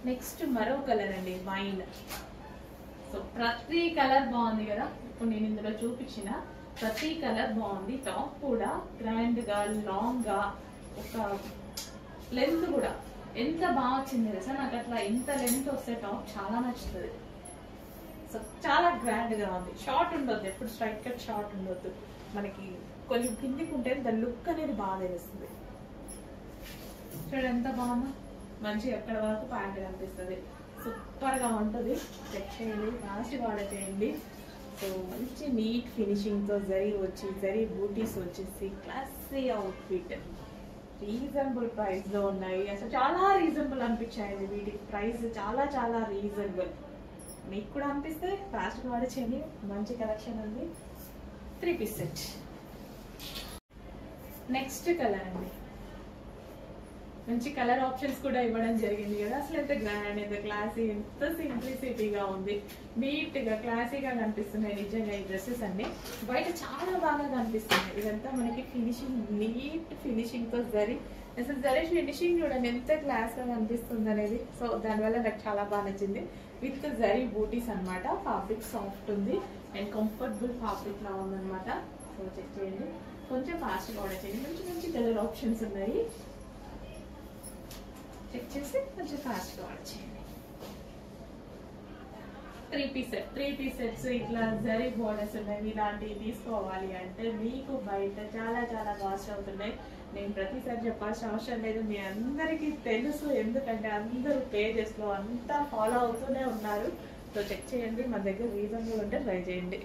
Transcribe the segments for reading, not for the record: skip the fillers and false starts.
Next మరో colour అండి, wine. So ప్రతి కలర్ బాగుంది కదా, ఇప్పుడు నేను ఇందులో చూపించిన ప్రతి కలర్ బాగుంది. టాప్ కూడా గ్రాండ్ గా లాంగ్ గా, ఒక లెంత్ కూడా ఎంత బాగా వచ్చింది తెలుసా. నాకు అట్లా ఎంత లెంత్ వస్తే టాప్ చాలా నచ్చుతుంది. సో చాలా గ్రాండ్ గా ఉంది. షార్ట్ ఉండొద్దు, ఎప్పుడు స్ట్రైట్ కట్ షార్ట్ ఉండొద్దు. మనకి కొంచెం కిందికి ఉంటే దాని లుక్ అనేది బాగా తెలుస్తుంది. చూడండి ఎంత బాగుందో, మంచిగా ఎక్కడ వరకు ప్యాంట్ కనిపిస్తుంది. సూపర్ గా ఉంటుంది. చెక్ చేయండి, లాస్ట్ ఆర్డర్ చేయండి. సో మంచి నీట్ ఫినిషింగ్ తో జరీ బూటీస్ వచ్చేసి క్లాసీ అవుట్ఫిట్. రీజనబుల్ ప్రైస్ లో ఉన్నాయి. అసలు చాలా రీజనబుల్ అనిపించాయండి. వీటి ప్రైస్ చాలా చాలా రీజనబుల్. మీకు కూడా అనిపిస్తే ఫాస్ట్ గా ఆర్డర్ చేయండి. మంచి కలెక్షన్ ఉంది. 3 పీస్ సెట్. నెక్స్ట్ కలర్ అండి, మంచి కలర్ ఆప్షన్స్ కూడా ఇవ్వడం జరిగింది కదా. అసలు ఎంత గ్రాండ్, ఎంత క్లాసీ, ఎంత సింప్లిసిటీగా ఉంది. నీట్ గా క్లాసీగా కనిపిస్తున్నాయి నిజంగా ఈ డ్రెస్సెస్ అన్ని. బయట చాలా బాగా కనిపిస్తున్నాయి. ఇదంతా మనకి ఫినిషింగ్, నీట్ ఫినిషింగ్ తో అసలు జరీ ఫినిషింగ్ చూడండి ఎంత క్లాస్ గా కనిపిస్తుంది అనేది. సో దానివల్ల నాకు చాలా బాగా నచ్చింది. విత్ జరీ బూటీస్ అనమాట. ఫ్యాబ్రిక్ సాఫ్ట్ ఉంది అండ్ కంఫర్టబుల్ ఫ్యాబ్రిక్ లా ఉందన్నమాట. సో చెక్ చేయండి, కొంచెం ఫాస్ట్ గా ఆర్డర్ చేయండి. మంచి మంచి కలర్ ఆప్షన్స్ ఉన్నాయి. చెక్ చేసి కొంచెం ఫాస్ట్ గా ఆర్డర్ చేయండి. 3 పీస్ సెట్స్ ఇట్లా జరీ బోర్డర్స్ ఉన్నాయి. ఇలాంటివి తీసుకోవాలి అంటే మీకు బయట చాలా చాలా కాస్ట్ అవుతున్నాయి. నేను ప్రతిసారి చెప్పాల్సిన అవసరం లేదు, మీ అందరికీ తెలుసు. ఎందుకంటే అందరూ పేజెస్ లో అంతా ఫాలో అవుతూనే ఉన్నారు. సో చెక్ చేయండి, మన దగ్గర రీజనబుల్ ఉంటే ట్రై చేయండి.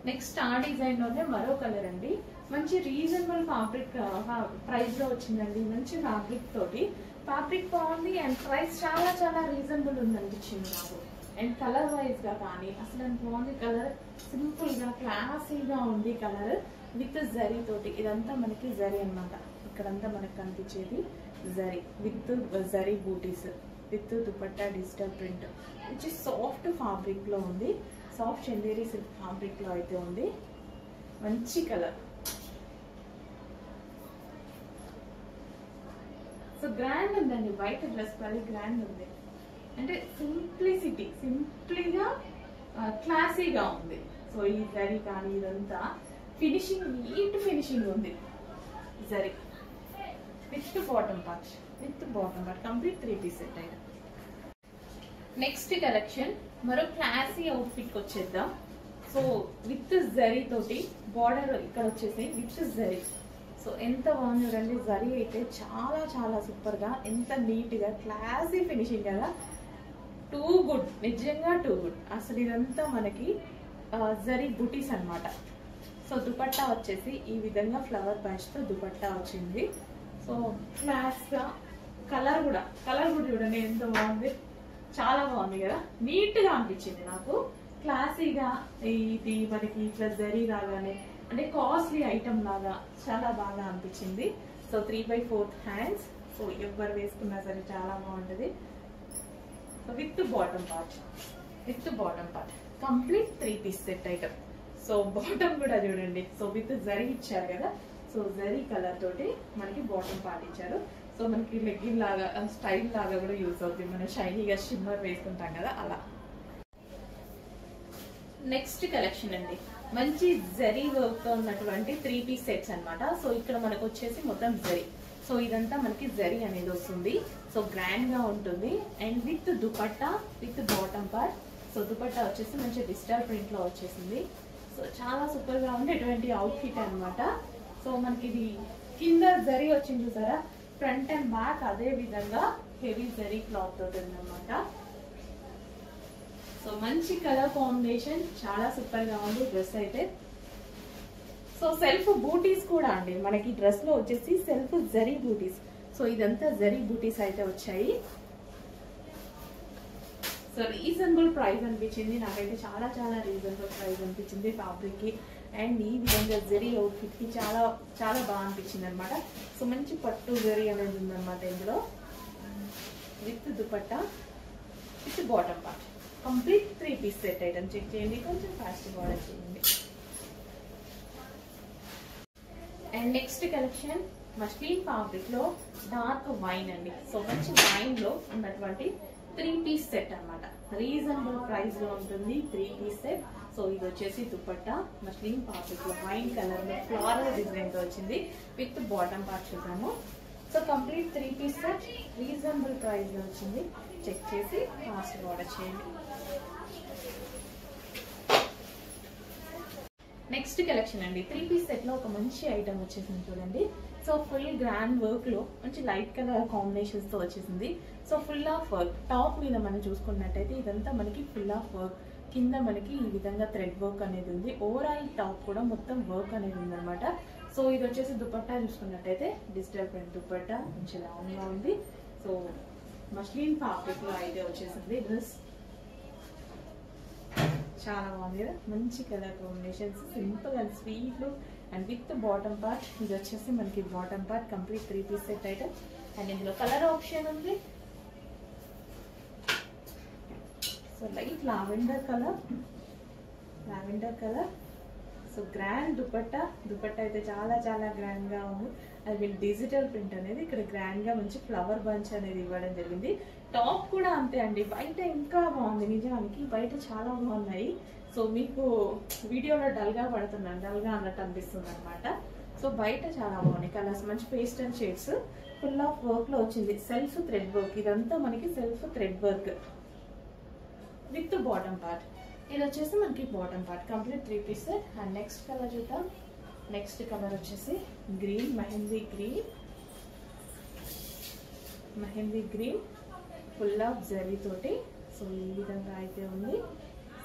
నెక్స్ట్ ఆ డిజైన్ లోనే మరో కలర్ అండి. మంచి రీజనబుల్ ఫ్యాబ్రిక్ ప్రైస్ లో వచ్చిందండి. మంచి ఫ్యాబ్రిక్ తోటి, ఫ్యాబ్రిక్ బాగుంది అండ్ ప్రైస్ చాలా చాలా రీజనబుల్ ఉంది అనిపించింది నాకు. అండ్ కలర్ వైజ్ గా కానీ అసలు ఎంత బాగుంది. కలర్ సింపుల్ గా క్లాసీగా ఉంది. కలర్ విత్ జరీ తోటి, ఇదంతా మనకి జరీ అనమాట. ఇక్కడంతా మనకి కనిపించేది జరీ విత్ జరీ బూటీస్ విత్ దుపట్టా డిజిటల్ ప్రింట్. మంచి సాఫ్ట్ ఫ్యాబ్రిక్ లో ఉంది. సాఫ్ట్ చందేరి సిల్క్ ఫ్యాబ్రిక్ లో అయితే ఉంది. మంచి కలర్. సో గ్రాండ్ ఉందండి. వైట్ డ్రెస్ very గ్రాండ్ ఉంది. అంటే సింప్లీగా క్లాసీగా ఉంది. సో ఈ జరీ కానీ ఇదంతా ఫినిషింగ్, నీట్ ఫినిషింగ్ ఉంది. Zari with bottom part complete 3 piece set అయినా. నెక్స్ట్ కలెక్షన్ మరో క్లాసీ అవుట్ఫిట్ కి వచ్చేద్దాం. సో విత్ జరీ తోటి బార్డర్ ఇక్కడ వచ్చేసి విత్ జరీ. సో ఎంత బాగుంది చూడండి. జరీ అయితే చాలా చాలా సూపర్ గా, ఎంత నీట్ గా క్లాసీ ఫినిషింగ్ కదా. టూ గుడ్, నిజంగా టూ గుడ్. అసలు ఇదంతా మనకి జరీ బుటీస్ అనమాట. సో దుపట్టా వచ్చేసి ఈ విధంగా ఫ్లవర్ బ్యాచ్ తో దుపట్టా వచ్చింది. సో క్లాస్ గా కలర్ కూడా చూడండి ఎంత బాగుంది. చాలా బాగుంది కదా, నీట్ గా అనిపించింది నాకు. క్లాసీగా ఇది మనకి ఇట్లా జరీ రాగానే అంటే కాస్ట్లీ ఐటమ్ లాగా చాలా బాగా అనిపించింది. So 3/4 hands. సో ఎవరు వేసుకున్నా సరే చాలా బాగుంటది. So with bottom part complete 3 piece set item. So bottom కూడా చూడండి. సో విత్ జరీ ఇచ్చారు కదా. సో జరీ కలర్ తోటి మనకి బాటమ్ పార్ట్ ఇచ్చారు. సో మనకి లెగ్గిన్ లాగా స్టైల్ లాగా కూడా యూజ్ అవుతుంది. మనం షైనీగా షిమ్మర్ వేసుకుంటాం కదా అలా. నెక్స్ట్ కలెక్షన్ అండి, మంచి జరీ వర్క్ తో ఉన్నటువంటి 3 పీస్ సెట్స్ అనమాట. సో ఇక్కడ మనకు వచ్చేసి మొత్తం జరీ. సో ఇదంతా మనకి జరీ అనేది వస్తుంది. సో గ్రాండ్ గా ఉంటుంది and with dupatta with bottom part. So dupatta వచ్చేసి మంచి డిజిటల్ ప్రింట్ లో వచ్చేసింది. సో చాలా సూపర్ గా ఉండేటువంటి అవుట్ఫిట్ అనమాట. సో మనకి ఇది కింద జరీ వచ్చింది చూసారా, ఫ్రంట్ అండ్ బ్యాక్ అదే విధంగా హెవీ జరీ క్లాత్ తోటి ఉందన్నమాట. సో మంచి కలర్ కాంబినేషన్, చాలా సూపర్ గా ఉంది డ్రెస్ అయితే. సో సెల్ఫ్ బూటీస్ కూడా అండి మనకి డ్రెస్ లో వచ్చేసి సెల్ఫ్ జరీ బూటీస్. సో ఇదంతా జరీ బూటీస్ అయితే వచ్చాయి. సో రీజనబుల్ ప్రైస్ అనిపించింది నాకైతే, చాలా చాలా రీజనబుల్ ప్రైస్ అనిపించింది ఫ్యాబ్రిక్ కి. అండ్ ఈ విధంగా జరీ అవుట్ఫిట్ కి చాలా చాలా బాగా అనిపించింది అనమాట. సో మంచి పట్టు జరీ అనేది ఉందన్నమాట ఇందులో. With dupatta with bottom part complete 3 piece set item. Check చేయండి, కొంచెం ఫాస్ట్ ఆర్డర్ చేయండి. And next collection muslin fabric లో డార్క్ వైన్ అండి. సో మంచి వైన్ లో ఉన్నటువంటి 3 పీస్ సెట్ అన్నమాట. రీజనబుల్ ప్రైస్ లో ఉంటుంది 3 పీస్ సెట్. సో ఇది వచ్చేసి దుపట్టా మస్లిన్ ఫ్యాబ్రిక్ లో వైన్ కలర్ లో ఫ్లోరల్ డిజైన్ తో వచ్చింది విత్ బాటమ్ పార్ట్ చూద్దాము. So complete 3 piece set reasonable price లో వచ్చింది. చెక్ చేసి ఫాస్ట్ ఆర్డర్ చేయండి. నెక్స్ట్ కలెక్షన్ అండి 3 పీస్ సెట్ లో ఒక మంచి ఐటమ్ వచ్చేసింది చూడండి. సో ఫుల్ గ్రాండ్ వర్క్ లో మంచి లైట్ కలర్ కాంబినేషన్స్ తో వచ్చేసింది. So full of work top మీద మనం చూసుకున్నట్టయితే ఇదంతా మనకి ఫుల్ ఆఫ్ వర్క్, కింద మనకి ఈ విధంగా థ్రెడ్ వర్క్ అనేది ఉంది. ఓవరాల్ టాప్ కూడా మొత్తం వర్క్ అనేది ఉంది అనమాట. సో ఇది వచ్చేసి దుపట్టా చూసుకున్నట్టయితే డిజిటల్ ప్రింట్ దుపట్టా మంచి లాంగ్ గా ఉంది. సో మస్లిన్ ఫ్యాబ్రిక్ లో అయితే వచ్చేసింది డ్రెస్. చాలా బాగుంది కదా, మంచి colour combinations, simple and sweet look and with bottom part. ఇది వచ్చేసి మనకి bottom part complete 3 piece set item. And ఇందులో కలర్ ఆప్షన్ ఉంది. So light lavender colour, so grand dupatta అయితే చాలా చాలా గ్రాండ్ గా ఉంది. అది డిజిటల్ ప్రింట్ అనేది ఇక్కడ గ్రాండ్ గా మంచి ఫ్లవర్ బంచ్ అనేది ఇవ్వడం జరిగింది. టాప్ కూడా అంతే అండి, బయట ఇంకా బాగుంది. నిజానికి బయట చాలా బాగున్నాయి. సో మీకు వీడియోలో డల్ గా అన్నట్టు అనిపిస్తుంది అనమాట. సో బయట చాలా బాగున్నాయి కలర్స్, మంచి pastel shades, full of work లో వచ్చింది. సెల్ఫ్ థ్రెడ్ వర్క్, ఇదంతా మనకి self thread work with bottom part. ఇది వచ్చేసి మనకి bottom part complete 3 piece. And next colour చూద్దాం. నెక్స్ట్ కలర్ వచ్చేసి green, mehndi green full of zari తోటి. సో ఈ విధంగా అయితే ఉంది.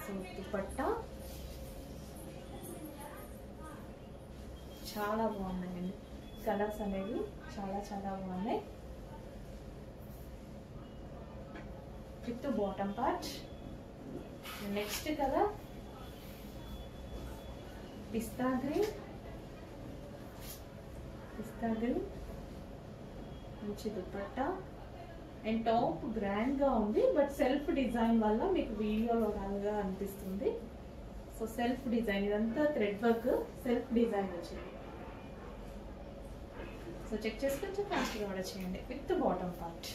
సో దుపట్టా చాలా బాగున్నాయండి, కలర్స్ అనేవి చాలా చాలా బాగున్నాయి with bottom part. Next colour pista green, మంచి దుపట్టా అండ్ టాప్ గ్రాండ్ గా ఉంది. బట్ సెల్ఫ్ డిజైన్ వల్ల మీకు వీడియోలో రాగా అనిపిస్తుంది. సో సెల్ఫ్ డిజైన్, ఇదంతా థ్రెడ్ వర్క్, సెల్ఫ్ డిజైన్ వచ్చింది. సో చెక్ చేసి కొంచెం ఫాస్ట్గా ఆర్డర్ చేయండి విత్ బాటమ్ పార్ట్.